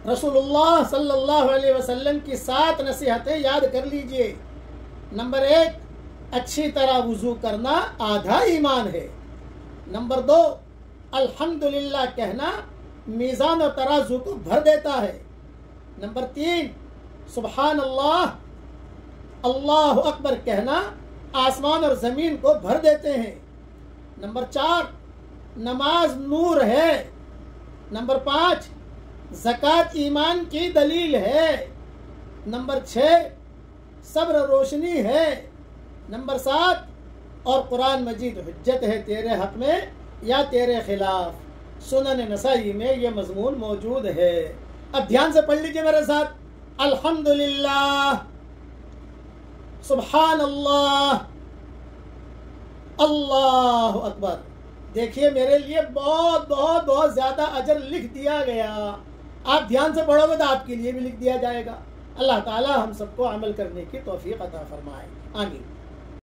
رسول اللہ صلی اللہ علیہ وسلم کی 7 نصیحتیں یاد کر لیجئے۔ نمبر 1، اچھی طرح وضو کرنا آدھا ایمان ہے۔ نمبر 2، الحمدللہ کہنا میزان و ترازو کو بھر دیتا ہے۔ نمبر 3، سبحان اللہ، اللہ اکبر کہنا آسمان اور زمین کو بھر دیتے ہیں۔ نمبر 4، نماز نور ہے۔ نمبر 5، زکوٰۃ ایمان کی دلیل ہے۔ نمبر 6، صبر روشنی ہے۔ نمبر 7، اور قرآن مجید حجت ہے تیرے حق میں یا تیرے خلاف۔ سنن نسائی میں یہ مضمون موجود ہے۔ اب دھیان سے پڑھ لیجئے میرے ساتھ، الحمدللہ، سبحان اللہ، اللہ اکبر۔ دیکھیے میرے لیے بہت بہت بہت زیادہ اجر لکھ دیا گیا۔ آپ دھیان سے پڑھو گے تو آپ کے لیے بھی لکھ دیا جائے گا۔ اللہ تعالی ہم سب کو عمل کرنے کی توفیق عطا فرمائے، آمین۔